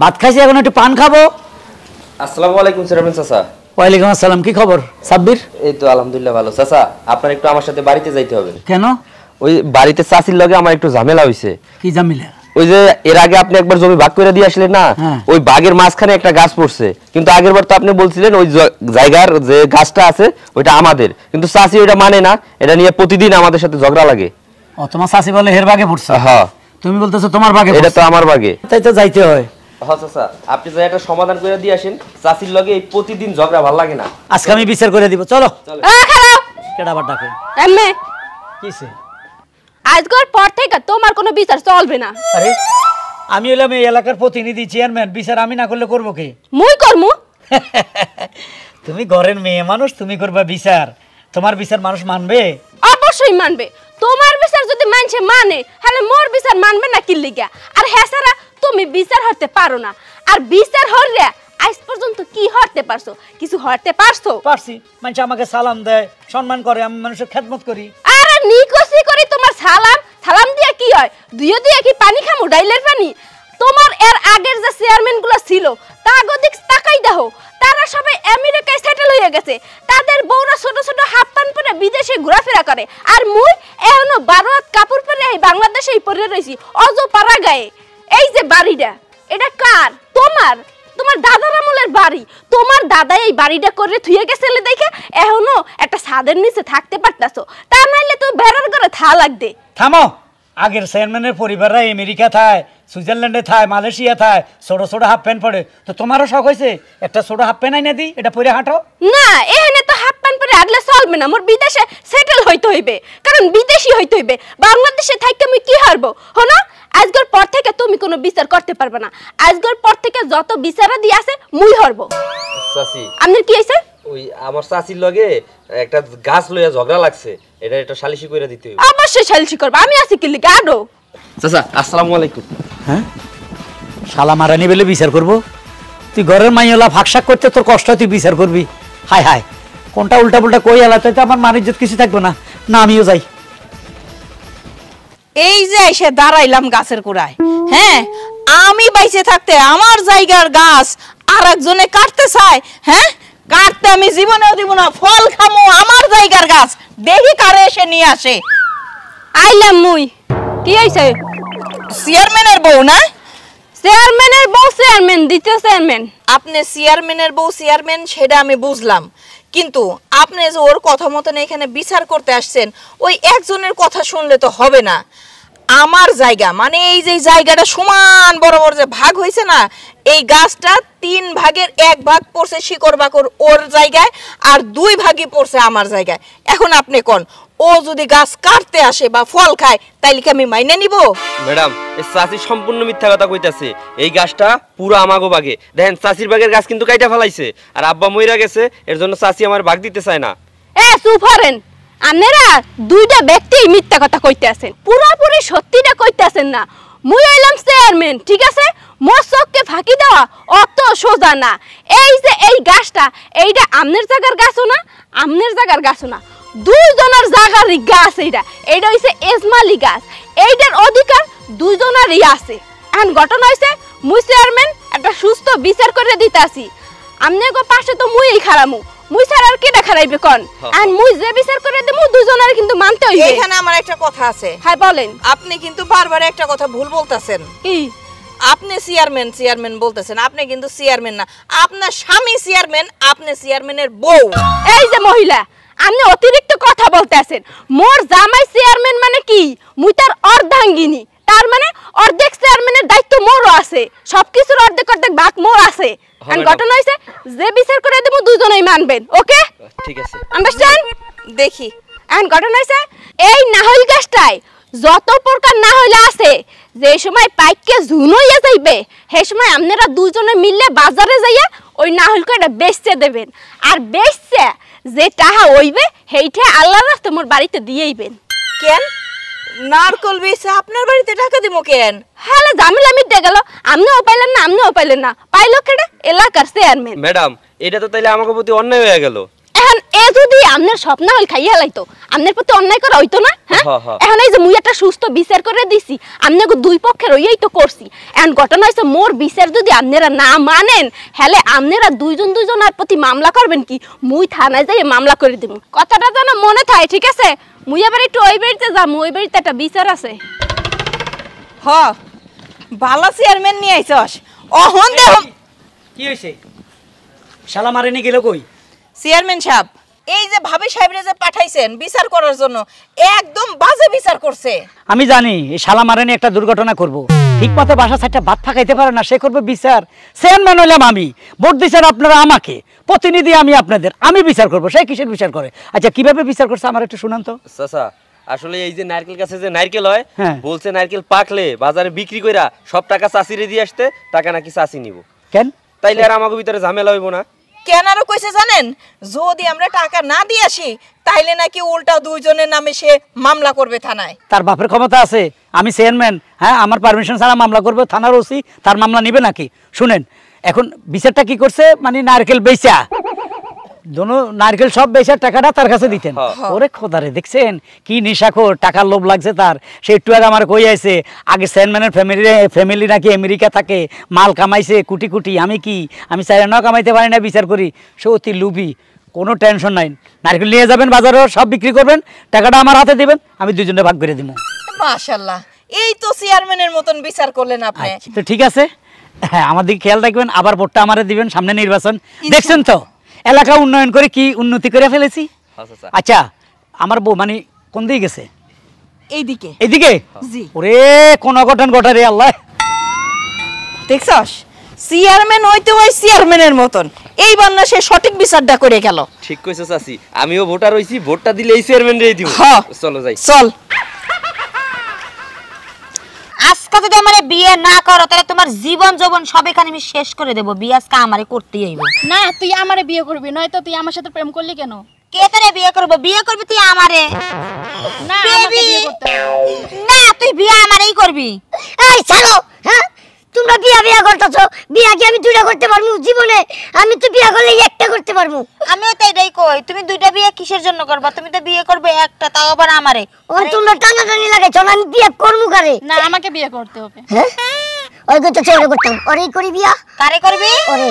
ভাত খাইছি, এখন একটু পান খাবো। আসসালামু আলাইকুম চেয়ারম্যান চাচা। ওয়ালাইকুম আসসালাম। কি খবর সাব্বির? এই তো আলহামদুলিল্লাহ ভালো। চাচা আপনার একটু আমার সাথে বাড়িতে যাইতে হবে। কেন? ওই বাড়িতে চাচির লগে আমার একটু ঝামেলা হইছে। কি ঝামেলা? ওই যে এর আগে আপনি একবার জমি ভাগ করে দিয়ে আসলেন না, ওই বাগের মাঝখানে একটা গাছ পড়ছে, কিন্তু আগের বার তো আপনি বলছিলেন ওই জায়গার যে গাছটা আছে ওইটা আমাদের, কিন্তু চাচি ওইটা মানে না, এটা নিয়ে প্রতিদিন আমাদের সাথে ঝগড়া লাগে। ও তোমার চাচি বলে হের বাগে পড়ছে? হ্যাঁ। তুমি বলতেছো তোমার বাগে? এটা তো আমার বাগে। তাই তো যাইতে হয়। হ্যাঁ চাচা, আপনি যে একটা সমাধান করে দিয়ে আসেন, চাচির লগে এই প্রতিদিন ঝগড়া ভালো লাগে না। আজকে আমি বিচার করে দিব, চলো। খারাপ কেডা আবার ডাকে? এমএ কিসে? আজকের পর থেকে তোমার কোনো বিচার চলবে না। আরে আমি হলাম এই এলাকার প্রতিনিধি, চেয়ারম্যান, বিচার আমি না করলে করবো কে? মুই করমু। তুমি ঘরের মেয়ে মানুষ, তুমি করবা বিচার। তোমার বিচার মানুষ মানবে? অবশ্যই মানবে। তোমার বিচার যদি মানছে মানে, তাহলে মোর বিচার মানবে না কি লিগা? আর হ্যাঁ সারা তুমি বিচার হতে পারো না, আর বিচার হররে আজ পর্যন্ত কি হতে পারছো? কিছু হতে পারছো? পারছি। মানুষ আমাকে সালাম দেয়, সম্মান করে, আমি মানুষের খেদমত করি। আরে নিকসি করি তোমার সালাম, সালাম দিয়ে কি হয়? দুইও দিয়ে কি পানি খামু, ডাইলের পানি? তোমার এর আগের যে চেয়ারম্যান গুলো ছিল তাগদিক তাকাই দেখো, তারা সবাই আমেরিকায় সেটেল হয়ে গেছে, তাদের বউরা ছোট ছোট হাফ প্যান্ট পরে বিদেশে ঘোরাফেরা করে, আর মুই এখনো 12 হাত কাপড় পরে এই বাংলাদেশেই পরে রইছি অজপাড়া গায়ে। এই যে বাড়িটা, এটা কার? তোমার। তোমার দাদার আমলের বাড়ি। তোমার দাদা এই বাড়িটা করে থুয়ে গেছিলে দেখে এখনো একটা ছাদের নিচে থাকতে পারতাছো, তা নাইলে তো বেড়ার ঘরে থা লাগবে। থামো। আগের চেয়ারম্যানের পরিবাররা আমেরিকা থায়, সুইজারল্যান্ডে থায়, মালয়েশিয়া থায়, ছোট ছোট হাফ প্যান্ট পরে। তো তোমারও শখ হয়েছে একটা ছোট হাফ প্যান্ট আইনা দিই, এটা পরে হাঁটো? না, এখানে তো হাফ প্যান্ট পরে আগলে চলবে না, মোর বিদেশে সেটেল হইতে হইবে, কারণ বিদেশি হইতে হইবে। বাংলাদেশে থাইকে আমি কি হারবো? হনো, আজকের পর থেকে তুমি কোনো বিচার করতে পারবে না। আজকের পর থেকে যত বিচারাদি আছে মুই হরবো। চাচি আপনার কি হইছে? ওই আমার চাচির লগে একটা গাছ লইয়া ঝগড়া লাগছে, এটা সালিশি কইরা দিতে হইবে। অবশ্যই সালিশি করব, আমি আছি কি লিগা? আডো চাচা আসসালামু আলাইকুম। হ্যাঁ, শালা মারানি বলে বিচার করব? তুই ঘরের মাইয়ালা ফাঁকশাক করতে তোর কষ্ট, তুই বিচার করবি? হায় হায়, কোনটা উল্টা পুল্টা কই এলা, তো আমার মান ইজ্জত কিছু থাকবে না। না, আমিও যাই। এই যে এসে দাঁড়াইলাম গাছের গোড়ায়, হ্যাঁ, আমি বাইসে থাকতে আমার জায়গার গাছ আর একজনে কাটতে চায়, হ্যাঁ, কাটতে আমি জীবনেও দিব না। ফল খামো আমার জায়গার গাছ, দেখি কারে এসে নিয়ে আসে। আইলাম মুই। কি হইছে? চেয়ারম্যানের বউ না? চেয়ারম্যানের বউ চেয়ারম্যান, দ্বিতীয় চেয়ারম্যান। আপনি চেয়ারম্যানের বউ চেয়ারম্যান সেটা আমি বুঝলাম, কিন্তু আপনি যে ওর কথা মতন এখানে বিচার করতে আসছেন, ওই একজনের কথা শুনলে তো হবে না। আমার জায়গা মানে এই যে জায়গাটা সমান বরাবর যে ভাগ হয়েছে না, এই গাছটা 3 ভাগের 1 ভাগ পড়ছে শিকড় বাকড় ওর জায়গায়, আর 2 ভাগই পড়ছে আমার জায়গায়। এখন আপনি কোন, ও যদি গাছ কাটতে আসে বা ফল খায় তাইলে কি আমি মাইনে নিব? ম্যাডাম, এই চাচি সম্পূর্ণ মিথ্যা কথা কইতাছে। এই গাছটা পুরো আমাগো বাগে। দেখেন চাচির বাগের গাছ কিন্তু কাইটা ফেলাইছে, আর আব্বা মইরা গেছে, এর জন্য চাচি আমার ভাগ দিতে চায় না। এ চুপ হরেন, আপনারা দুইটা ব্যক্তি মিথ্যা কথা কইতে আছেন, পুরোপুরি সত্যিটা কইতে আছেন না। মুই হইলাম চেয়ারম্যান, ঠিক আছে? মোর চোখকে ফাঁকি দেওয়া অত সোজা না। এই যে এই গাছটা, এইটা আমনের জায়গার গাছও না, আমনের জায়গার গাছও না, দুইজনের জায়গারই গাছ। এইটা হইছে এজমালি গাছ, এইটার অধিকার দুইজনেরই আছে। এখন ঘটনা হইছে মুই চেয়ারম্যান একটা সুস্থ বিচার করে দিতাছি, আমনেগো পাশে তো মুই খারামু, মুই ছাড়া আর কেডা খারাইবে কোন? আর মুই যে বিচার করে দেমু দুইজনের কিন্তু মানতে হইবে। এখানে আমার একটা কথা আছে। হ্যাঁ বলেন। আপনি কিন্তু বারবার একটা কথা ভুল বলতাছেন। কি? আপনি চেয়ারম্যান চেয়ারম্যান বলতেছেন, আপনি কিন্তু চেয়ারম্যান না, আপনার স্বামী চেয়ারম্যান, আপনি চেয়ারম্যানের বউ। এই যে মহিলা, আপনি অতিরিক্ত কথা বলতে আছেন। মোর জামাই চেয়ারম্যান মানে কি? মুই তার অর্ধাঙ্গিনী, তার মানে অর্ধেক চেয়ারম্যানের দায়িত্ব মোরও আছে, সবকিছুর অর্ধেক অর্ধেক ভাগ মোর আছে। আর ঘটনা হইছে যে বিচার করে দেবো দুইজনেই মানবেন, ওকে? ঠিক আছে, আন্ডারস্ট্যান্ড? দেখি এখন ঘটনা হইছে এই নাহল গাছটায় যত প্রকার নাহল আছে, যে সময় পাইকে ঝুন হইয়া যাইবে সেই সময় আপনারা দুজনে মিললে বাজারে যাইয়া ওই নাহলকে এটা বেচতে দেবেন, আর বেচছে যে টাকা হইবে সেইটা আল্লাহর রাস্তায় মোর বাড়িতে দিয়েইবেন। কেন নারকল বেচে আপনার বাড়িতে টাকা দিব কেন? হ্যাঁ, জামিলা মিটে গেল, আপনিও পাইলেন না, আপনিও পাইলেন না, পাইলো কেডা? এলাকার চেয়ারম্যান। ম্যাডাম, এটা তো তাইলে আমাকে প্রতি অন্যায় হয়ে গেল। এখন এখন এ যদি আমনের স্বপ্ন হল খাইয়া লাইতো আমনের প্রতি অন্যায় করা হইতো না হ্যাঁ এখন এই যে মুই একটা সুস্থ বিচার করে দিছি আমনেগো দুই পক্ষের হইয়াই তো করছি এখন ঘটনা হইছে মোর বিচার যদি আপনারা না মানেন হেলে আপনারা দুইজনের প্রতি মামলা করবেন কি মুই থানায় যাই মামলা করে দেব কথাটা যেন মনে থাকে ঠিক আছে মুই এবার একটু ওই বাড়িতে যাম ওই বাড়িতে একটা বিচার আছে হ ভালো চেয়ারম্যান নিয়ে আইছস অহন দেহ কি হইছে শালা মারেনি গেল কই চেয়ারম্যান সাহেব এই যে ভাবি সাহেবরে যে পাঠাইছেন বিচার করার জন্য একদম বাজে বিচার করছে আমি জানি এই শালা মারেনি একটা দুর্ঘটনা করব ঠিক মতো বাসা সাইডটা ভাত ফাকাইতে পারে না সে করবে বিচার চেয়ারম্যান হইলাম আমি ভোট দিছেন আপনারা আমাকে প্রতিনিধি আমি আপনাদের আমি বিচার করব সে কিসের বিচার করে আচ্ছা কিভাবে বিচার করছে আমার একটু শুনান তো চাচা আসলে এই যে নারকেল গাছে যে নারকেল হয় বলছে নারকেল পাকলে বাজারে বিক্রি কইরা সব টাকা চাষিরে দিয়ে আসতে টাকা নাকি চাষি নিব কেন তাইলে আর আমাকে ভিতরে ঝামেলা হইব না কেন আরো কইছে জানেন যদি আমরা টাকা না দিয়ে আসি তাইলে নাকি উল্টা দুইজনের নামে সে মামলা করবে থানায় তার বাপের ক্ষমতা আছে আমি চেয়ারম্যান হ্যাঁ আমার পারমিশন ছাড়া মামলা করবে থানার ওসি তার মামলা নিবে নাকি শুনেন এখন বিচারটা কি করছে মানে নারকেল বেচা দোনো নারকেল সব বেচার টাকাটা তার কাছে দিতেন ওরে খোদারে দেখছেন কি নেশাখোর টাকার লোভ লাগছে তার সে একটু আগে আমার কই আছে আগে চেয়ারম্যানের ফ্যামিলি নাকি আমেরিকা থাকে মাল কামাইছে কোটি কোটি আমি চাইলে না কামাইতে পারি না বিচার করি সে অতি লুবি কোনো টেনশন নাই নারকেল নিয়ে যাবেন বাজারে সব বিক্রি করবেন টাকাটা আমার হাতে দিবেন আমি দুজনে ভাগ করে দিব মাশাআল্লাহ এই তো চেয়ারম্যানের মতন বিচার করলেন আপনি তো ঠিক আছে হ্যাঁ আমার দিকে খেয়াল রাখবেন আবার ভোটটা আমারে দিবেন সামনে নির্বাচন দেখছেন তো এলাকা উন্নয়ন করে কি উন্নতি করে ফেলেছি আচ্ছা আমার বউ মানে কোন দিকে গেছে এইদিকে এইদিকে জি ওরে কোন অঘটন ঘটা রে আল্লাহ দেখছস চেয়ারম্যান হইতে হয় চেয়ারম্যানের মতন এইবার না সে সঠিক বিচারটা করে গেল ঠিক কইছো চাচি আমিও ভোটার হইছি ভোটটা দিলে এই চেয়ারম্যান রেই দিব চলো যাই চল আজকে যদি আমারে বিয়ে না করো তাহলে তোমার জীবন যৌবন সব এখানে আমি শেষ করে দেব বিয়ে আজকে আমারে করতেই হইব না তুই আমারে বিয়ে করবি নয়তো তুই আমার সাথে প্রেম করলি কেন কে তোরে বিয়ে করব বিয়ে করবি তুই আমারে না আমাকে বিয়ে করতে হবে না তুই বিয়ে আমারেই করবি এই ছাড়ো হ্যাঁ তোমরা বিয়া করতেছো বিয়া কি আমি দুইটা করতে পারবো জীবনে আমি তো বিয়া করলে একটা করতে পারবো আমিও তো এটাই কই তুমি দুইটা বিয়ে কিসের জন্য করবা তুমি তো বিয়ে করবে একটা তাও আবার আমারে ও তোমরা টানাটানি লাগাইছো না আমি বিয়া করবো কারে না আমাকে বিয়ে করতে হবে হ্যাঁ ওই কথা ছেড়ে করতাম ওরেই করি বিয়া কারে করবি ওরে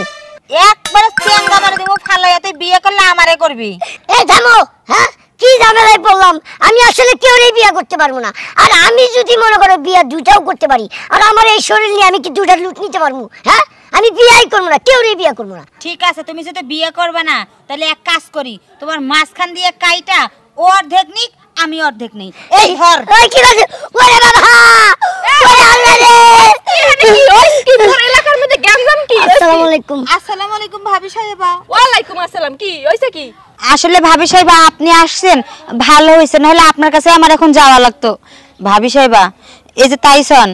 একবার চেঙ্গা মারে দেব ফালাইয়া তুই বিয়ে করলে আমারে করবি এই থামো হ্যাঁ কি ঝামেলায় পড়লাম আমি আসলে কেউই বিয়া করতে পারবো না আর আমি যদি মনে করো বিয়া দুটাও করতে পারি আর আমার এই শরীর নিয়ে আমি কি দুটা লুট নিতে পারবো হ্যাঁ আমি বিয়াই করবো না কেউই বিয়া করবো না ঠিক আছে তুমি যদি বিয়ে করবে না তাহলে এক কাজ করি তোমার মাঝখান দিয়ে কাইটা ও অর্ধেক নিক আমি অর্ধেক নেই এই ধর ওই কি আছে ওরে বাবা ওরে আল্লাহ রে ওই কি তোর এলাকার মধ্যে গ্যামজাম কি আসসালামু আলাইকুম আসসালামু আলাইকুম ভাবি সাহেবা ওয়ালাইকুম আসসালাম কি হইছে কি আসলে ভাবি সাহেবা আপনি আসছেন ভালো হইছে নাহলে আপনার কাছে আমার এখন যাওয়া লাগতো ভাবি সাহেবা এই যে তাইসন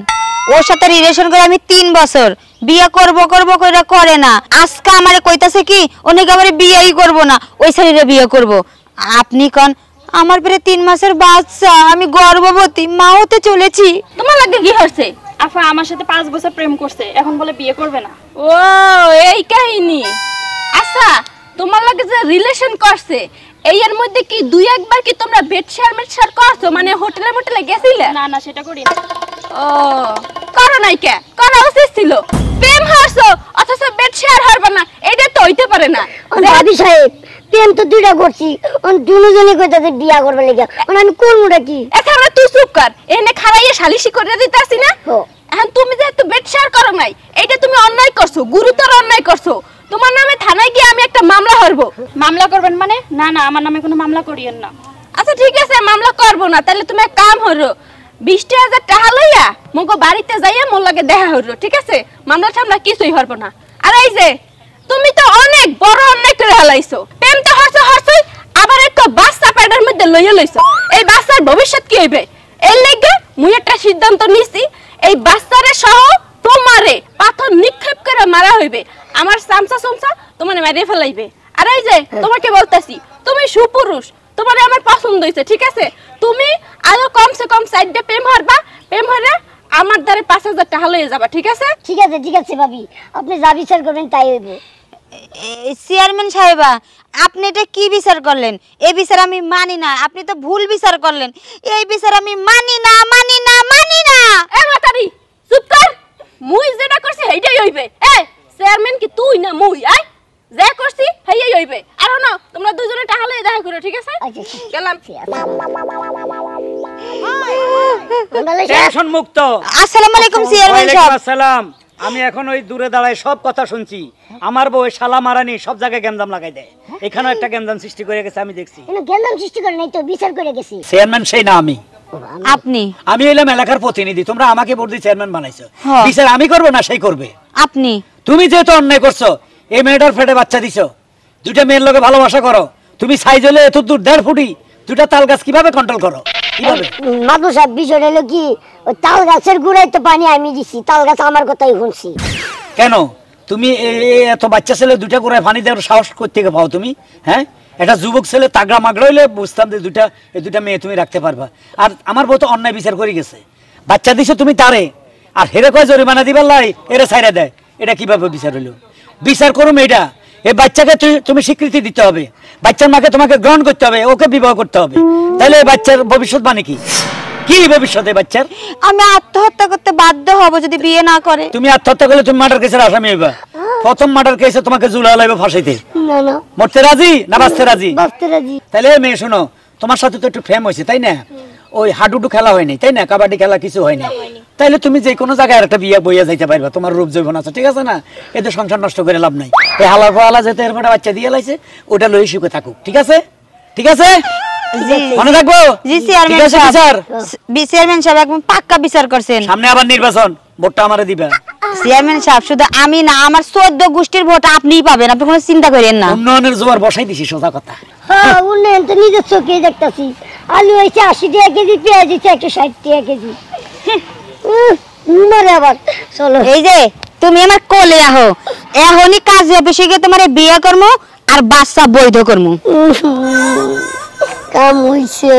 ওর সাথে রিলেশন করে আমি 3 বছর বিয়ে করব কইরা করে না আজকে আমারে কইতাছে কি অনেক আমারে বিয়েই করব না ওই ছেলেরে বিয়ে করব আপনি কোন আমার পরে 3 মাসের বাচ্চা আমি গর্ভবতী মা হতে চলেছি তোমার লাগে কি হচ্ছে আফা আমার সাথে 5 বছর প্রেম করছে এখন বলে বিয়ে করবে না ও এই কাহিনী আচ্ছা তোমার লাগে যে রিলেশন করছে এই এর মধ্যে কি দুই একবার কি তোমরা বেডশার করছো মানে হোটেলে গেছিলে না না সেটা করি না ও করো নাই কে করা উচিত ছিল প্রেম হারছো অথচ বেডশার হারবে না এটা তো হইতে পারে না ভাবি সাহেব প্রেম তো দুইটা করছি দুজনে কইতাছে বিয়া করবে লাগা আমি করবোটা কি এখন তুই চুপ কর এনে খাড়াইয়া সালিশি করে দিতাছি না এখন তুমি যে একটু বেডশার করো নাই এটা তুমি অন্যায় করছো গুরুতর অন্যায় করছো তোমার নামে থানায় গিয়ে আমি একটা মামলা করব মামলা করবেন মানে না না আমার নামে কোনো মামলা করিয়েন না আচ্ছা ঠিক আছে মামলা করব না তাহলে তুমি এক কাম হরো 20,000 টাকা লইয়া মগো বাড়িতে যাইয়া মোর লাগে দেখা হরো ঠিক আছে মামলা টামলা কিছুই হরব না আর এই যে তুমি তো অনেক বড় অন্যায় করে হালাইছো প্রেম তো হরছই আবার একটা বাচ্চা পেটের মধ্যে লইয়া লইছো এই বাচ্চার ভবিষ্যৎ কি হইবে এর লাগি মুই একটা সিদ্ধান্ত নিছি এই বাচ্চারে সহ তোমারে পাথর নিক্ষেপ করে মারা হইবে আমার সামসা তোমারে মেরে ফেলাইবে আর এই যে তোমাকে বলতাছি তুমি সুপুরুষ তোমারে আমার পছন্দ হইছে ঠিক আছে তুমি আরো কমসে কম সাইডে প্রেম হরে আমার দ্বারে 5,000 টাকা লইয়া যাবা ঠিক আছে ঠিক আছে ভাবি আপনি যা বিচার করবেন তাই হইব চেয়ারম্যান সাহেবা, আপনি এটা কি বিচার করলেন? এই বিচার আমি মানি না। আপনি তো ভুল বিচার করলেন। এই বিচার আমি মানি না, মানি না, মানি না। এ মাতারি চুপ কর। মুই যেটা করছি সেইটাই হইবে। এ চেয়ারম্যান কি তুই না মুই? আই যা করছি সেইটাই হইবে। আর না তোমরা দুজনে টাকা লয়ে দেখা করো, ঠিক আছে? গেলাম। টেনশন মুক্ত। আসসালামু আলাইকুম চেয়ারম্যান সাহেব। ওয়ালাইকুম আসসালাম। আমি এখন ওই দূরে দাঁড়ায় সব কথা শুনছি। আমার বউ শালা মারানি সব জায়গায় গ্যান্দাম লাগাই দেয়। এখানেও একটা গ্যান্দাম সৃষ্টি করে গেছে, আমি দেখছি। গেন্দাম সৃষ্টি করে নাই তো, বিচার করে গেছি। চেয়ারম্যান সেই না আমি। আপনি হইলাম এলাকার প্রতিনিধি। তোমরা আমাকে ভোট দিয়ে চেয়ারম্যান বানাইছো। হ্যাঁ। বিচার আমি করবো না সেই করবে? আপনি তুমি যেহেতু অন্যায় করছো, এই মেয়েটার পেটে বাচ্চা দিছো, দুইটা মেয়ের লোকে ভালোবাসা করো, তুমি সাইজ হলে এত দূর 1.5 ফুটি, দুইটা তাল গাছ কিভাবে কন্ট্রোল করো? কিভাবে? মাদু সাহেব, বিষয় হলো কি, ওই তাল গাছের গুড়াই তো পানি আমি দিছি, তাল গাছ আমার কথাই শুনছি। কেন তুমি এত বাচ্চা ছেলে দুইটা করে পানি দেওয়ার সাহস করতে পাও তুমি? হ্যাঁ, একটা যুবক ছেলে তাগড়া মাগড়া হইলে বুঝতাম যে দুইটা মেয়ে তুমি রাখতে পারবা। আর আমার বউ তো অন্যায় বিচার করে গেছে। বাচ্চা দিছো তুমি তারে, আর হেরে কয় জরিমানা দিবার লাই এরে ছাইরা দেয়। এটা কিভাবে বিচার হইলো? বিচার করো মেয়েটা। এই বাচ্চাকে তুমি স্বীকৃতি দিতে হবে, বাচ্চার মাকে তোমাকে গ্রহণ করতে হবে, ওকে বিবাহ করতে হবে। তাহলে বাচ্চার ভবিষ্যৎ মানে কি? কি ভবিষ্যতে বাচ্চার? আমি আত্মহত্যা করতে বাধ্য হব যদি বিয়ে না করে। তুমি আত্মহত্যা করলে তুমি মার্ডার কেসের আসামি হইবা। প্রথম মার্ডার কেসে তোমাকে ঝুলা লাইবে ফাঁসিতে। না না, মরতে রাজি না বাঁচতে রাজি? বাঁচতে রাজি। তাহলে মেয়ে শোনো, তোমার সাথে তো একটু ফেম হয়েছে, তাই না? ওই হাডুডু খেলা হয়নি, তাই না? কাবাডি খেলা কিছু হয়নি। তাইলে তুমি যে কোনো জায়গায় একটা বিয়ে বইয়া যাইতে পারবা। তোমার রূপ যৌবন আছে, ঠিক আছে না? এতে সংসার নষ্ট করে লাভ নাই। এই হালার ফালা যেতে এর বাচ্চা দিয়ে লাইছে, ওটা লই সুখে থাকুক, ঠিক আছে? ঠিক আছে, মনে থাকবো। জি চেয়ারম্যান সাহেব। চেয়ারম্যান সাহেব একদম পাক্কা বিচার করছেন। সামনে আবার নির্বাচন, ভোটটা আমারে দিবা। চেয়ারম্যান সাহেব, শুধু আমি না, আমার 14 গোষ্ঠীর ভোট আপনিই পাবেন, আপনি কোনো চিন্তা করেন না। উন্নয়নের জোয়ার বসাই দিছি, সোজা কথা। হ্যাঁ, উন্নয়ন তো নিজের চোখে দেখতেছি। আলু হয়েছে 80 টাকা কেজি, পেঁয়াজ হয়েছে 160 টাকা কেজি। মারে আবার চলো। এই যে তুমি আমার কোলে আহো, এখনই কাজে অফিসে গিয়ে তোমার বিয়ে করবো আর বাচ্চা বৈধ করবো। কাম হইছে।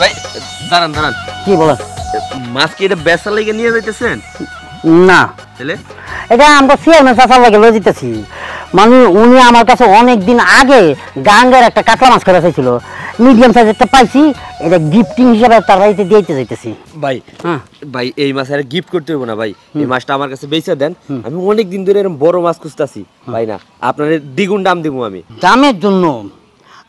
ভাই দাঁড়ান দাঁড়ান, কি বলেন? মাছ কি এটা বেচার লেগে নিয়ে যাইতেছেন? না, তাহলে এটা আমরা চেয়ারম্যান চাচার লাগে লয়ে যেতেছি। মানে উনি আমার কাছে অনেক দিন আগে গাঙ্গের একটা কাতলা মাছ করে চাইছিল, মিডিয়াম সাইজ একটা পাইছি, এটা গিফটিং হিসাবে তার বাড়িতে দিতে যাইতেছি। ভাই ভাই এই মাছ আর গিফট করতে হবে না ভাই, এই মাছটা আমার কাছে বেচে দেন। আমি অনেক দিন ধরে এরকম বড় মাছ খুঁজতাছি ভাই, না আপনার দ্বিগুণ দাম দিব আমি। দামের জন্য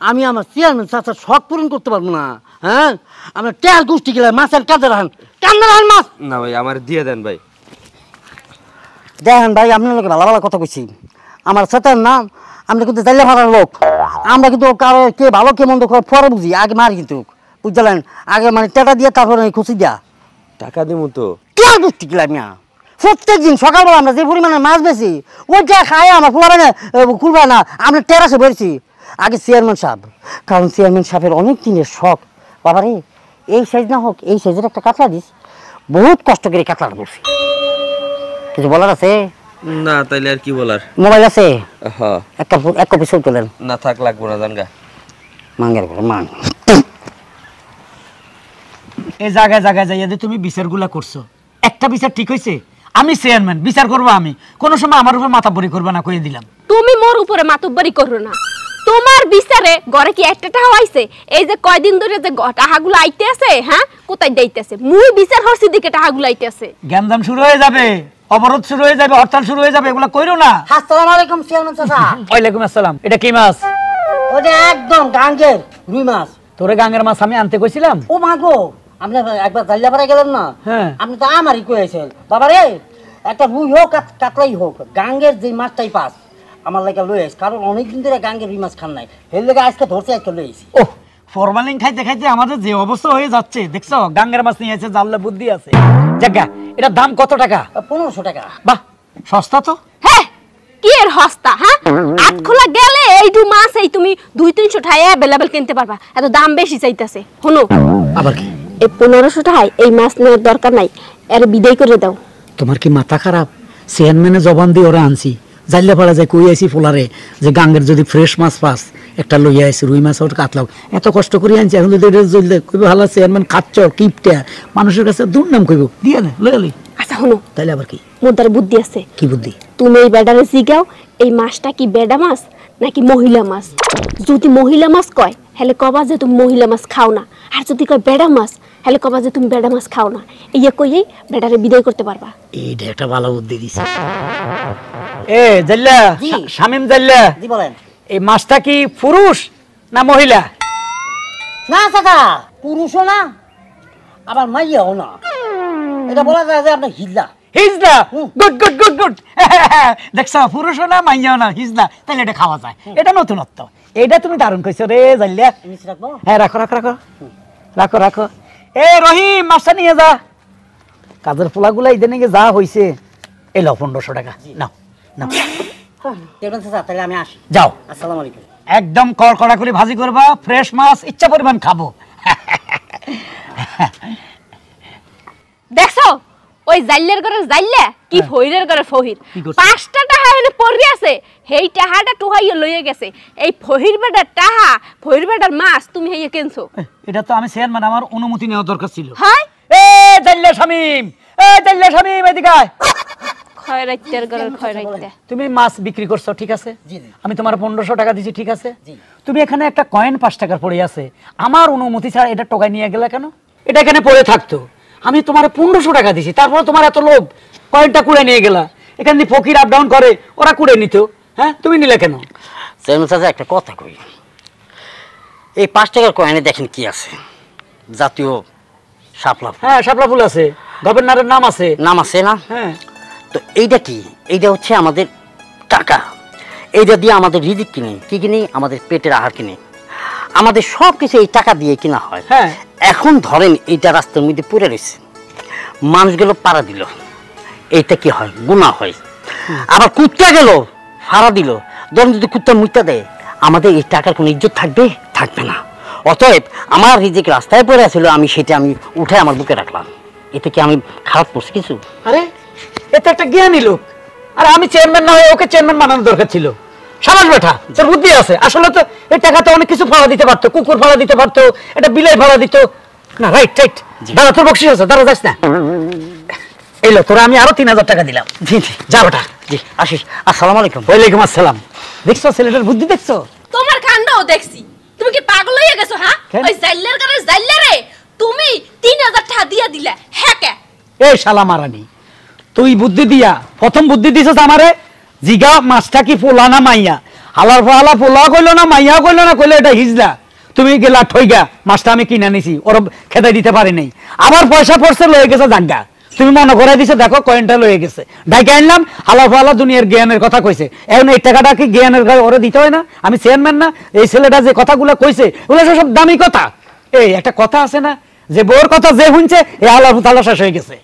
আমি আমার চেয়ারম্যান চাচার শখ পূরণ করতে পারবো না? হ্যাঁ, আমরা টেয়ার গোষ্ঠী গেলে মাছের কাজে রাখেন, কান্দে রাখেন মাছ। না ভাই, আমার দিয়ে দেন ভাই। দেখেন ভাই, আপনার লোক ভালো ভালো কথা কইছি। আমার চেতার নাম, আমরা কিন্তু জাইলে ভাড়ার লোক। আমরা কিন্তু কারো কে ভালো কে মন্দ করে পরে বুঝি, আগে মারি কিন্তু, বুঝলেন? আগে মানে টেটা দিয়ে তারপরে খুশি দিয়া টাকা দিব তো। টেয়ার গোষ্ঠী গেলাম না। প্রত্যেক দিন সকালবেলা আমরা যে পরিমাণে মাছ বেশি, ওইটা খায় আমার ফুলাবে খুলবে না। আমরা টেরাসে বেরছি আগে চেয়ারম্যান সাহেব, কারণ চেয়ারম্যান সাহেবের অনেক দিনের শখ। বাবারে, এই সাইজ না হোক, এই সাইজের একটা কাতলা দিস, বহুত কষ্ট করে কাতলাটা বলছি। কিছু বলার আছে? না, তাইলে আর কি বলার? মোবাইল আছে? হ্যাঁ, এক কপি ছবি তোলেন। না থাক, লাগবো না জানগা। মাঙ্গের করে মান এই জায়গায় জায়গায় যাইয়া যে তুমি বিচারগুলা করছো, একটা বিচার ঠিক হইছে? আমি চেয়ারম্যান, বিচার করবো আমি, কোনো সময় আমার উপর মাথাবরি করবে না, কইয়ে দিলাম। তুমি মোর উপরে মাতব্বরি করো না। তোমার বিচারে ঘরে কি একটা টাকা আইছে? এই যে কয়দিন ধরে যে টাকাগুলো আইতে আছে, হ্যাঁ কোথায় যাইতেছে? মুই বিচার হরছি দিকে টাকাগুলো আইতে আছে। গ্যান্দাম শুরু হয়ে যাবে, অবরোধ শুরু হয়ে যাবে, হরতাল শুরু হয়ে যাবে, এগুলো কইরো না। আসসালামু আলাইকুম চেয়ারম্যান চাচা। ওয়ালাইকুম আসসালাম। এটা কি মাছ? ওটা একদম গাঙ্গের রুই মাছ। তোরে গাঙ্গের মাছ আমি আনতে কইছিলাম। ও মা গো, আপনি একবার জাল্লাপাড়া গেলেন না? হ্যাঁ, আপনি তো আমারই কইছেন। বাবা রে, একটা রুই হোক কাতলাই হোক, গাঙ্গের যে মাছটাই পাস আমার লাগে লই আইস, কারণ অনেকদিন ধরে গাঙ্গের রুই মাছ খান নাই, এর লাগে আজকে ধরছে একটা লই আইছি। ও, ফরমালিন খাইতে খাইতে আমাদের যে অবস্থা হয়ে যাচ্ছে দেখছো। গাঙ্গের মাছ নিয়ে এসে জানলে বুদ্ধি আছে। জায়গা, এটার দাম কত টাকা? 1500 টাকা। বাহ, সস্তা তো। হ্যাঁ, কি এর হস্তা? হ্যাঁ, আট খোলা গেলে এইটু মাছ এই তুমি 200-300 টাকায় অ্যাভেলেবল কিনতে পারবা। এত দাম বেশি চাইতেছে। শুনো, আবার কি? এই 1500 টাকায় এই মাছ নেওয়ার দরকার নাই, এর বিদায় করে দাও। তোমার কি মাথা খারাপ? চেয়ারম্যানে জবান দিয়ে ওরা আনছি, জাইলে পাড়া যায় কই আইছি পোলারে যে গাঙ্গের যদি ফ্রেশ মাছ পাস একটা লইয়া আইছি রুই মাছ ওর কাতলাও এত কষ্ট করে আনছি এখন যদি এটা জ্বললে কইবে ভালো চেয়ারম্যান খাচ্ছ কিপটা মানুষের কাছে দুর্নাম কইব দিয়া না লইয়া লই। আচ্ছা হনো তাইলে আবার কি মোদার বুদ্ধি আছে। কি বুদ্ধি? তুমি এই বেডারে জিগাও এই মাছটা কি বেডা মাছ নাকি মহিলা মাছ। যদি মহিলা মাছ কয় হেলে কবা যে তুমি মহিলা মাছ খাও না, আর যদি কয় বেডা মাছ হেলে কবা যে তুমি বেডা মাছ খাও না। ইয়ে কইয়েই বেডারে বিদায় করতে পারবা। এইটা একটা ভালো বুদ্ধি দিছে। এ জাল্লা শামিম জাল্লা জি বলেন। এই মাছটা কি পুরুষ না মহিলা? না চাচা, পুরুষও না আবার মাইয়াও না, এটা বলা যায় যে আপনার Hizla. Hizla, good good good good. দেখছো পুরুষও না মাইয়াও না হিজলা, তাহলে এটা খাওয়া যায়। এটা নতুনত্ব, এটা তুমি দারুণ কইছো রে জাল্লা। হ্যাঁ রাখো রাখো রাখো রাখো রাখো। এ রহিম মাছটা নিয়ে যা। কাজের পোলাগুলা ইদানিং যা হইছে এলো 1500 টাকা নাও নাও। দেখবেন চাচা, তাহলে আমি আসি। যাও। আসসালামু আলাইকুম। একদম কড়কড়া করে ভাজি করবা, ফ্রেশ মাছ ইচ্ছা পরিমাণ খাবো। দেখছো ওই জাইলের ঘরে জাইলা কি ফহিরের ঘরে ফহির। 5টা টাকা এনে পড়ি আছে, হেই টাকাটা টুহাইয়া লইয়া গেছে। এই ফহির বেটার টাকা, ফহির বেটার মাছ তুমি হেইয়া কেনছো? এটা তো আমি চেয়ারম্যান, আমার অনুমতি নেওয়া দরকার ছিল। হাই এ জাল্লা শামিম, এ জাল্লা শামিম এদিকে আয়। খয়রাইতের ঘরের খয়রাইতে। তুমি মাছ বিক্রি করছো ঠিক আছে, আমি তোমার 1500 টাকা দিছি ঠিক আছে। তুমি এখানে একটা কয়েন 5 টাকার পড়ে আছে, আমার অনুমতি ছাড়া এটা টোকাই নিয়ে গেলে কেন? এটা এখানে পড়ে থাকতো, আমি তোমার 1500 টাকা দিছি, তারপর তোমার এত লোভ, কয়েনটা কুড়ে নিয়ে গেলা। এখানে ফকির আপ ডাউন করে, ওরা কুড়ে নিত, হ্যাঁ তুমি নিলে কেন? চেয়ারম্যান চাচা একটা কথা কই, এই 5 টাকার কয়েনে দেখেন কি আছে, জাতীয় শাপলা। হ্যাঁ শাপলা ফুল আছে, গভর্নরের নাম আছে। নাম আছে না? হ্যাঁ। তো এইটা কি? এইটা হচ্ছে আমাদের টাকা, এইটা দিয়ে আমাদের রিজিক কিনে, কি কিনে? আমাদের পেটের আহার কিনে, আমাদের সব কিছু এই টাকা দিয়ে কিনা হয়। হ্যাঁ। এখন ধরেন এইটা রাস্তার মধ্যে পড়ে রয়েছে, মানুষগুলো পাড়া দিল, এইটা কি হয়? গুনাহ হয়। আবার কুত্তা গেল ফাড়া দিল, ধরেন যদি কুত্তা মুইতা দেয়, আমাদের এই টাকার কোনো ইজ্জত থাকবে? থাকবে না। অতএব আমার রিজিক রাস্তায় পড়ে আছিল, আমি সেটা আমি উঠে আমার বুকে রাখলাম। এতে কি আমি খারাপ করছি কিছু? আরে এটা একটা জ্ঞানী লোক, আর আমি চেয়ারম্যান না হয়ে ওকে চেয়ারম্যান বানানোর দরকার ছিল। সাবাস বেটা, তোর বুদ্ধি আছে। আসলে তো এই টাকাতে অনেক কিছু ফাড়া দিতে পারতো, কুকুর ফাড়া দিতে পারতো, এটা বিলাই ফাড়া দিত না। রাইট রাইট, দাদা তোর বকশিস আছে, দাদা যাস না। এইলো তোরা আমি আরো 3000 টাকা দিলাম। জি জি যা বেটা। জি আসিস। আসসালামু আলাইকুম। ওয়ালাইকুম আসসালাম। দেখছো ছেলেটার বুদ্ধি দেখছো? তোমার কাণ্ডও দেখছি। তুমি কি পাগল হইয়া গেছো? হ্যাঁ ওই জাইলের ঘরে জাইলা রে তুমি 3000 টাকা দিয়া দিলা। হ্যাঁ কে? এই শালা মারানি, তুই বুদ্ধি দিয়া প্রথম বুদ্ধি দিছস আমারে। জিগা মাছটা কি পোলা না মাইয়া? হালার ফালা পোলা কইলো না মাইয়া কইলো না, কইলো এটা হিজলা। তুমি গেলা ঠইগা, মাছটা আমি কিনা নিছি, ওর খেতে দিতে পারি নাই। আবার পয়সা পড়ছে লয়ে গেছে জাগা, তুমি মনে করাই দিছো দেখো কয়েনটা লয়ে গেছে। ডাইকে আনলাম, হালার ফালা দুনিয়ার জ্ঞানের কথা কইছে। এখন এই টাকাটা কি জ্ঞানের গায়ে ওরে দিতে হয় না? আমি চেয়ারম্যান না? এই ছেলেটা যে কথাগুলো কইছে ওগুলো সব দামি কথা। এই একটা কথা আছে না যে বউর কথা যে শুনছে, এই হালার ফালা শেষ হয়ে গেছে।